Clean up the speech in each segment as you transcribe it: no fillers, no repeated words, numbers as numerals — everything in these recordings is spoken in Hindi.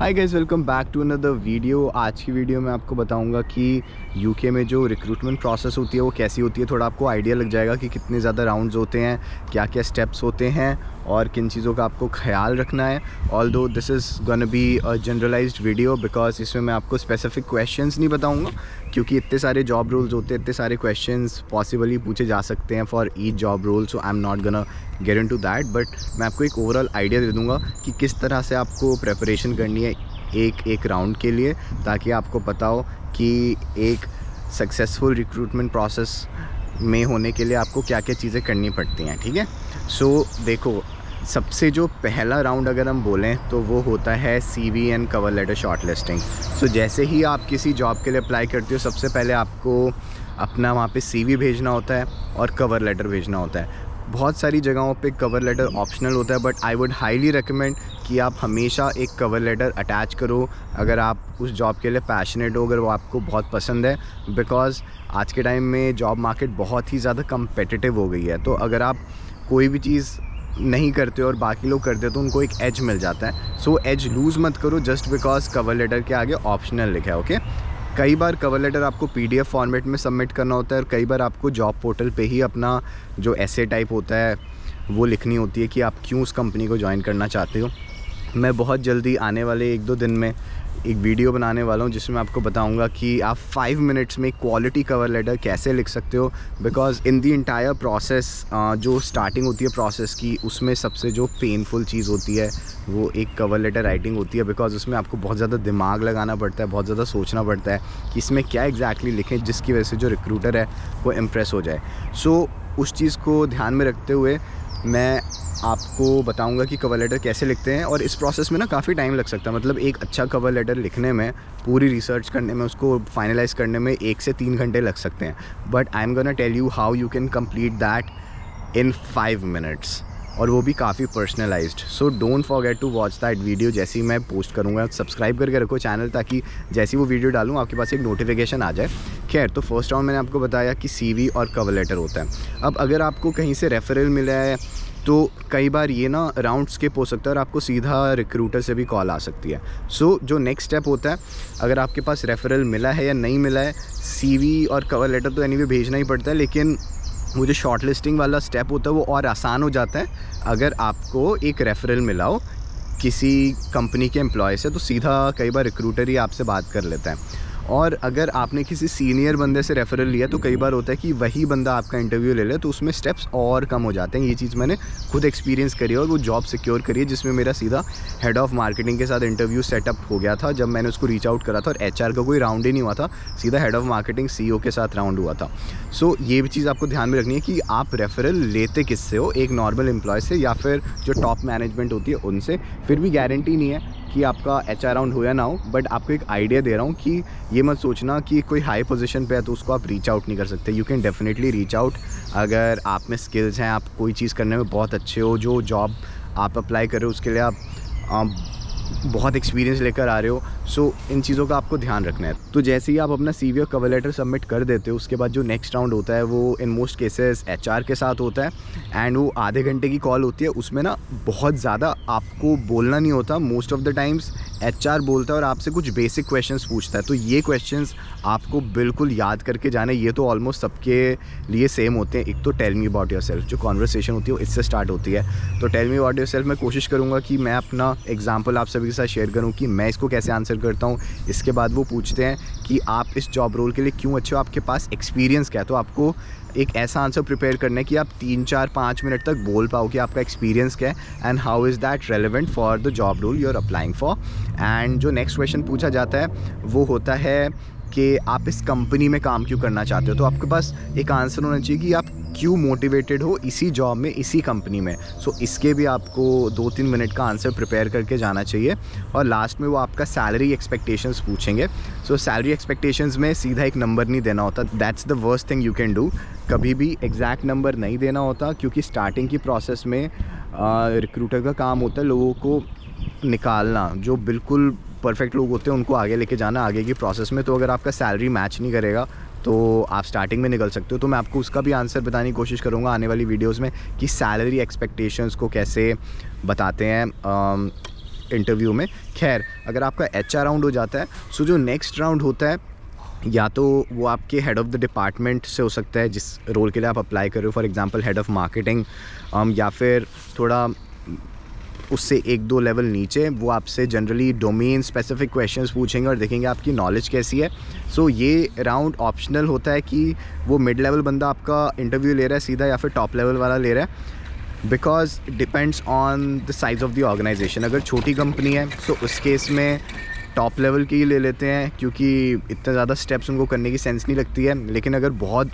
Hi guys, welcome back to another video. आज की वीडियो में आपको बताऊंगा कि यूके में जो रिक्रूटमेंट प्रोसेस होती है वो कैसी होती है। थोड़ा आपको आइडिया लग जाएगा कि कितने ज़्यादा राउंड्स होते हैं, क्या क्या स्टेप्स होते हैं और किन चीज़ों का आपको ख्याल रखना है। Although this is gonna be a generalised video because इसमें मैं आपको स्पेसिफिक क्वेश्चंस नहीं बताऊंगा, क्योंकि इतने सारे जॉब रोल्स होते हैं, इतने सारे क्वेश्चंस पॉसिबली पूछे जा सकते हैं for each job role. So I am not gonna get into that, but मैं आपको एक ओवरऑल आइडिया दे दूंगा कि किस तरह से आपको प्रेपरेशन करनी है एक राउंड के लिए, ताकि आपको पता हो कि एक सक्सेसफुल रिक्रूटमेंट प्रोसेस में होने के लिए आपको क्या क्या चीज़ें करनी पड़ती हैं। ठीक है, सो देखो, सबसे जो पहला राउंड अगर हम बोलें तो वो होता है CV and cover letter short listing. So जैसे ही आप किसी जॉब के लिए अप्लाई करते हो, सबसे पहले आपको अपना वहाँ पे CV भेजना होता है और कवर लेटर भेजना होता है। बहुत सारी जगहों पे कवर लेटर ऑप्शनल होता है, but I would highly recommend कि आप हमेशा एक कवर लेटर अटैच करो अगर आप उस जॉब के लिए पैशनेट हो, अगर वो आपको बहुत पसंद है। बिकॉज़ आज के टाइम में जॉब मार्केट बहुत ही ज़्यादा कम्पिटिटिव हो गई है, तो अगर आप कोई भी चीज़ नहीं करते और बाकी लोग करते तो उनको एक एज मिल जाता है। सो एज लूज़ मत करो जस्ट बिकॉज कवर लेटर के आगे ऑप्शनल लिखा है। ओके, कई बार कवर लेटर आपको PDF फॉर्मेट में सबमिट करना होता है और कई बार आपको जॉब पोर्टल पे ही अपना जो ऐसे टाइप होता है वो लिखनी होती है कि आप क्यों उस कंपनी को ज्वाइन करना चाहते हो। मैं बहुत जल्दी आने वाले 1-2 दिन में एक वीडियो बनाने वाला हूँ जिसमें आपको बताऊंगा कि आप 5 मिनट्स में क्वालिटी कवर लेटर कैसे लिख सकते हो। Because in the entire process, जो स्टार्टिंग होती है प्रोसेस की, उसमें सबसे जो पेनफुल चीज़ होती है वो एक कवर लेटर राइटिंग होती है। बिकॉज़ उसमें आपको बहुत ज़्यादा दिमाग लगाना पड़ता है, बहुत ज़्यादा सोचना पड़ता है कि इसमें क्या एग्जैक्टली लिखें जिसकी वजह से जो रिक्रूटर है वो इम्प्रेस हो जाए। सो उस चीज़ को ध्यान में रखते हुए मैं आपको बताऊंगा कि कवर लेटर कैसे लिखते हैं। और इस प्रोसेस में ना काफ़ी टाइम लग सकता है, मतलब एक अच्छा कवर लेटर लिखने में, पूरी रिसर्च करने में, उसको फाइनलाइज़ करने में 1 से 3 घंटे लग सकते हैं। But I am gonna tell you how you can complete that in 5 minutes, और वो भी काफ़ी personalised. So don't forget to watch that video. जैसे ही मैं पोस्ट करूँगा, सब्सक्राइब करके रखो चैनल, ताकि जैसी वो वीडियो डालूँ आपके पास एक नोटिफिकेशन आ जाए। खैर, तो फर्स्ट राउंड मैंने आपको बताया कि CV और कवर लेटर होता है। अब अगर आपको कहीं से रेफरल मिला है तो कई बार ये ना राउंड स्किप हो सकता है और आपको सीधा रिक्रूटर से भी कॉल आ सकती है। सो जो नेक्स्ट स्टेप होता है, अगर आपके पास रेफरल मिला है या नहीं मिला है, CV और कवर लेटर तो एनीवे भेजना ही पड़ता है, लेकिन वो जो शॉर्ट लिस्टिंग वाला स्टेप होता है वो और आसान हो जाता है अगर आपको एक रेफरल मिला हो किसी कंपनी के एम्प्लॉय से। तो सीधा कई बार रिक्रूटर ही आपसे बात कर लेता है। और अगर आपने किसी सीनियर बंदे से रेफरल लिया तो कई बार होता है कि वही बंदा आपका इंटरव्यू ले ले, तो उसमें स्टेप्स और कम हो जाते हैं। ये चीज़ मैंने खुद एक्सपीरियंस करी है और वो जॉब सिक्योर करी है, जिसमें मेरा सीधा हेड ऑफ़ मार्केटिंग के साथ इंटरव्यू सेटअप हो गया था जब मैंने उसको रीच आउट करा था। और HR का कोई राउंड ही नहीं हुआ था, सीधा हेड ऑफ़ मार्केटिंग CEO के साथ राउंड हुआ था। सो ये भी चीज़ आपको ध्यान में रखनी है कि आप रेफरल लेते किससे हो, एक नॉर्मल एम्प्लॉय से या फिर जो टॉप मैनेजमेंट होती है उनसे। फिर भी गारंटी नहीं है कि आपका HR राउंड हो या ना हो, बट आपको एक आइडिया दे रहा हूँ कि ये मत सोचना कि कोई हाई पोजीशन पे है तो उसको आप रीच आउट नहीं कर सकते। You can definitely reach out अगर आप में स्किल्स हैं, आप कोई चीज़ करने में बहुत अच्छे हो, जो जॉब आप अप्लाई कर रहे हो उसके लिए आप बहुत एक्सपीरियंस लेकर आ रहे हो। सो इन चीज़ों का आपको ध्यान रखना है। तो जैसे ही आप अपना CV और कवर लेटर सबमिट कर देते हो, उसके बाद जो नेक्स्ट राउंड होता है वो इन मोस्ट केसेस HR के साथ होता है, एंड वो आधे घंटे की कॉल होती है। उसमें ना बहुत ज़्यादा आपको बोलना नहीं होता, most of the times HR बोलता है और आपसे कुछ बेसिक क्वेश्चंस पूछता है। तो ये क्वेश्चंस आपको बिल्कुल याद करके जाना है। ये तो ऑलमोस्ट सबके लिए सेम होते हैं। एक तो टेल मी अबाउट योरसेल्फ, जो कॉन्वर्सेशन होती है वो इससे स्टार्ट होती है। तो टेल मी अबाउट योरसेल्फ मैं कोशिश करूँगा कि मैं अपना एग्जाम्पल आप सभी के साथ शेयर करूँ कि मैं इसको कैसे आंसर करता हूँ। इसके बाद वो पूछते हैं कि आप इस जॉब रोल के लिए क्यों अच्छे हो, आपके पास एक्सपीरियंस क्या है। तो आपको एक ऐसा आंसर प्रिपेयर करना है कि आप 3-4-5 मिनट तक बोल पाओ कि आपका एक्सपीरियंस क्या है and how is that relevant for the job role you are applying for. And जो नेक्स्ट क्वेश्चन पूछा जाता है वो होता है कि आप इस कंपनी में काम क्यों करना चाहते हो। तो आपके पास एक आंसर होना चाहिए कि आप क्यों मोटिवेटेड हो इसी जॉब में, इसी कंपनी में। सो इसके भी आपको 2-3 मिनट का आंसर प्रिपेयर करके जाना चाहिए। और लास्ट में वो आपका सैलरी एक्सपेक्टेशंस पूछेंगे। सो सैलरी एक्सपेक्टेशंस में सीधा एक नंबर नहीं देना होता, that's the worst thing you can do. कभी भी एग्जैक्ट नंबर नहीं देना होता, क्योंकि स्टार्टिंग की प्रोसेस में रिक्रूटर का काम होता है लोगों को निकालना, जो बिल्कुल परफेक्ट लोग होते हैं उनको आगे लेके जाना आगे की प्रोसेस में। तो अगर आपका सैलरी मैच नहीं करेगा तो आप स्टार्टिंग में निकल सकते हो। तो मैं आपको उसका भी आंसर बताने की कोशिश करूँगा आने वाली वीडियोस में कि सैलरी एक्सपेक्टेशंस को कैसे बताते हैं इंटरव्यू में। खैर, अगर आपका HR राउंड हो जाता है, सो जो नेक्स्ट राउंड होता है या तो वो आपके हेड ऑफ़ द डिपार्टमेंट से हो सकता है जिस रोल के लिए आप अप्लाई कर रहे हो, for example head of marketing, या फिर थोड़ा उससे 1-2 लेवल नीचे। वो आपसे जनरली डोमेन स्पेसिफिक क्वेश्चंस पूछेंगे और देखेंगे आपकी नॉलेज कैसी है। सो ये राउंड ऑप्शनल होता है कि वो मिड लेवल बंदा आपका इंटरव्यू ले रहा है सीधा या फिर टॉप लेवल वाला ले रहा है, because depends on the size of the organisation. अगर छोटी कंपनी है तो उस केस में टॉप लेवल की ही ले लेते हैं, क्योंकि इतने ज़्यादा स्टेप्स उनको करने की सेंस नहीं लगती है। लेकिन अगर बहुत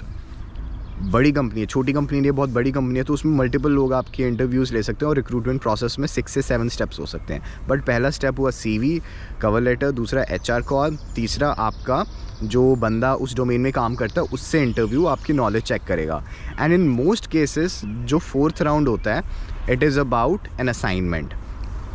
बड़ी कंपनी है, छोटी कंपनी नहीं है, बहुत बड़ी कंपनी है, तो उसमें मल्टीपल लोग आपके इंटरव्यूज़ ले सकते हैं और रिक्रूटमेंट प्रोसेस में 6 से 7 स्टेप्स हो सकते हैं। बट पहला स्टेप हुआ CV, कवर लेटर, दूसरा HR कॉल, तीसरा आपका जो बंदा उस डोमेन में काम करता है उससे इंटरव्यू आपकी नॉलेज चेक करेगा। एंड इन मोस्ट केसेस जो 4th राउंड होता है, it is about an assignment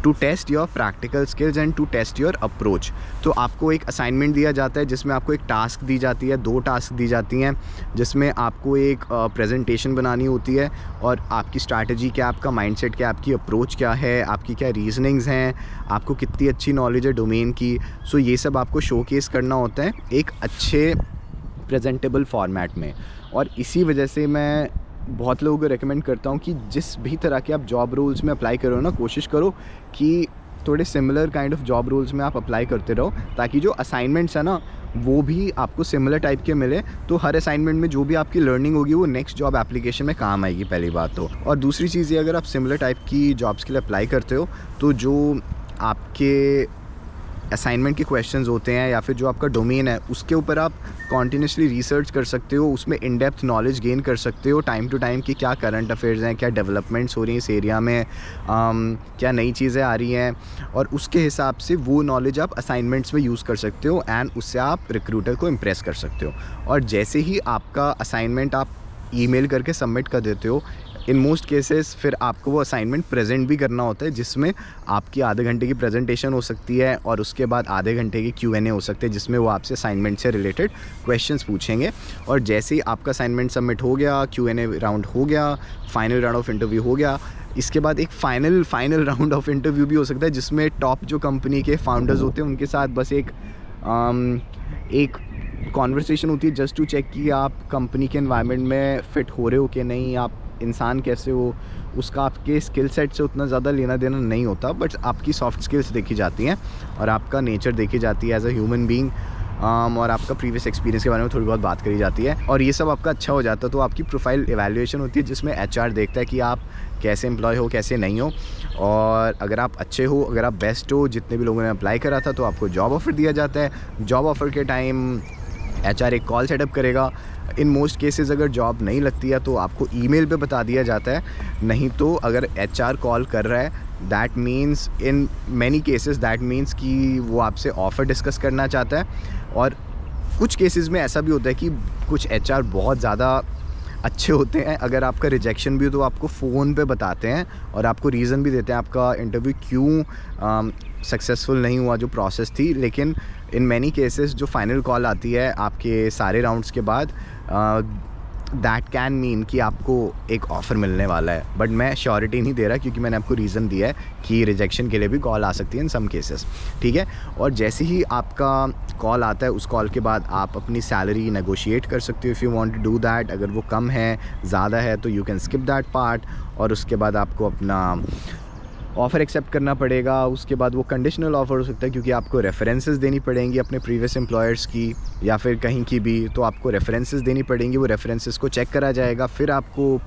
to test your practical skills and to test your approach. तो आपको एक असाइनमेंट दिया जाता है जिसमें आपको एक टास्क दी जाती है, 2 टास्क दी जाती हैं, जिसमें आपको एक प्रेजेंटेशन बनानी होती है और आपकी स्ट्रैटेजी क्या, आपका माइंडसेट क्या, आपकी अप्रोच क्या है, आपकी क्या रीजनिंग्स हैं, आपको कितनी अच्छी नॉलेज है डोमेन की। सो ये सब आपको शोकेस करना होता है एक अच्छे प्रेजेंटेबल फॉर्मेट में। और इसी वजह से मैं बहुत लोगों को रेकमेंड करता हूँ कि जिस भी तरह के आप जॉब रोल्स में अप्लाई करो ना, कोशिश करो कि थोड़े similar kind of job roles में आप अप्लाई करते रहो, ताकि जो असाइनमेंट्स है ना वो भी आपको सिमिलर टाइप के मिले। तो हर असाइनमेंट में जो भी आपकी लर्निंग होगी वो नेक्स्ट जॉब एप्लीकेशन में काम आएगी, पहली बात तो। और दूसरी चीज़ ये, अगर आप सिमिलर टाइप की जॉब्स के लिए अप्लाई करते हो तो जो आपके असाइनमेंट के क्वेश्चंस होते हैं या फिर जो आपका डोमेन है उसके ऊपर आप कॉन्टीन्यूसली रिसर्च कर सकते हो, उसमें इन डेप्थ नॉलेज गेन कर सकते हो टाइम टू टाइम कि क्या करंट अफेयर्स हैं, क्या डेवलपमेंट्स हो रही हैं इस एरिया में, क्या नई चीज़ें आ रही हैं, और उसके हिसाब से वो नॉलेज आप असाइनमेंट्स में यूज़ कर सकते हो एंड उससे आप रिक्रूटर को इम्प्रेस कर सकते हो। और जैसे ही आपका असाइनमेंट आप ईमेल करके सबमिट कर देते हो, इन मोस्ट केसेस फिर आपको वो असाइनमेंट प्रेजेंट भी करना होता है, जिसमें आपकी आधे घंटे की प्रेजेंटेशन हो सकती है और उसके बाद आधे घंटे की Q&A हो सकते हैं, जिसमें वो आपसे असाइनमेंट से रिलेटेड क्वेश्चंस पूछेंगे। और जैसे ही आपका असाइनमेंट सबमिट हो गया, Q&A राउंड हो गया, फाइनल राउंड ऑफ इंटरव्यू हो गया, इसके बाद एक फाइनल राउंड ऑफ इंटरव्यू भी हो सकता है, जिसमें टॉप जो कंपनी के फाउंडर्स होते हैं उनके साथ बस एक कॉन्वर्सेशन होती है, जस्ट टू चेक कि आप कंपनी के एनवायरनमेंट में फ़िट हो रहे हो कि नहीं, आप इंसान कैसे हो। उसका आपके स्किल सेट से उतना ज़्यादा लेना देना नहीं होता, बट आपकी सॉफ्ट स्किल्स देखी जाती हैं और आपका नेचर देखी जाती है एज अ ह्यूमन बीइंग, और आपका प्रीवियस एक्सपीरियंस के बारे में थोड़ी बहुत बात करी जाती है। और ये सब आपका अच्छा हो जाता है तो आपकी प्रोफाइल इवैल्यूएशन होती है, जिसमें HR देखता है कि आप कैसे एम्प्लॉय हो, कैसे नहीं हो। और अगर आप अच्छे हो, अगर आप बेस्ट हो, जितने भी लोगों ने अप्लाई करा था, तो आपको जॉब ऑफ़र दिया जाता है। जॉब ऑफ़र के टाइम HR एक कॉल सेटअप करेगा। इन मोस्ट केसेस अगर जॉब नहीं लगती है तो आपको ईमेल पे बता दिया जाता है, नहीं तो अगर HR कॉल कर रहा है, that means in many cases that means कि वो आपसे ऑफ़र डिस्कस करना चाहता है। और कुछ केसेस में ऐसा भी होता है कि कुछ HR बहुत ज़्यादा अच्छे होते हैं, अगर आपका रिजेक्शन भी हो तो आपको फ़ोन पे बताते हैं और आपको रीज़न भी देते हैं आपका इंटरव्यू क्यों सक्सेसफुल नहीं हुआ, जो प्रोसेस थी। लेकिन इन मैनी केसेस जो फाइनल कॉल आती है आपके सारे राउंड्स के बाद, दैट कैन मीन कि आपको एक ऑफ़र मिलने वाला है। बट मैं श्योरिटी नहीं दे रहा, क्योंकि मैंने आपको रीज़न दिया है कि रिजेक्शन के लिए भी कॉल आ सकती है इन सम केसेस, ठीक है। और जैसे ही आपका कॉल आता है, उस कॉल के बाद आप अपनी सैलरी नेगोशिएट कर सकते हो if you want to do that. अगर वो कम है, ज़्यादा है, तो you can skip that part. और उसके बाद आपको अपना ऑफ़र एक्सेप्ट करना पड़ेगा। उसके बाद वो कंडीशनल ऑफ़र हो सकता है, क्योंकि आपको रेफरेंसेस देनी पड़ेंगी अपने प्रीवियस एम्प्लॉयर्स की या फिर कहीं की भी, तो आपको रेफरेंसेस देनी पड़ेंगी। वो रेफरेंसेस को चेक करा जाएगा, फिर आपको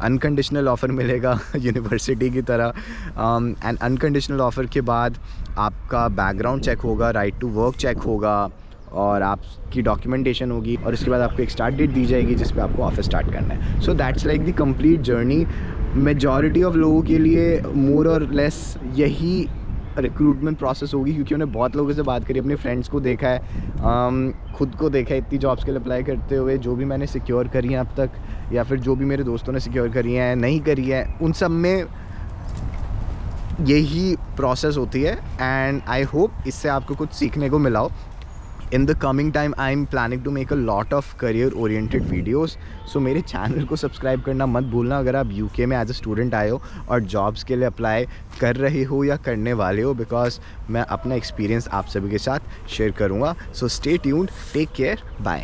अनकंडीशनल ऑफ़र मिलेगा यूनिवर्सिटी की तरह। एंड अनकंडीशनल ऑफ़र के बाद आपका बैकग्राउंड चेक होगा, राइट टू वर्क चेक होगा और आपकी डॉक्यूमेंटेशन होगी, और उसके बाद आपको एक स्टार्ट डेट दी जाएगी जिस पे आपको ऑफिस स्टार्ट करना है। So that's like the complete journey. Majority of लोगों के लिए मोर और लेस यही रिक्रूटमेंट प्रोसेस होगी, क्योंकि उन्हें बहुत लोगों से बात करी, अपने फ्रेंड्स को देखा है, खुद को देखा है इतनी जॉब्स के लिए अप्लाई करते हुए, जो भी मैंने सिक्योर करी हैं अब तक या फिर जो भी मेरे दोस्तों ने सिक्योर करी हैं, नहीं करी है, उन सब में यही प्रोसेस होती है। एंड आई होप इससे आपको कुछ सीखने को मिला हो। In the coming time I am planning to make a lot of career oriented videos. So मेरे चैनल को सब्सक्राइब करना मत भूलना अगर आप यूके में एज अ स्टूडेंट आए हो और जॉब्स के लिए अप्लाई कर रहे हो या करने वाले हो, बिकॉज मैं अपना एक्सपीरियंस आप सभी के साथ शेयर करूँगा। So stay tuned, take care, bye.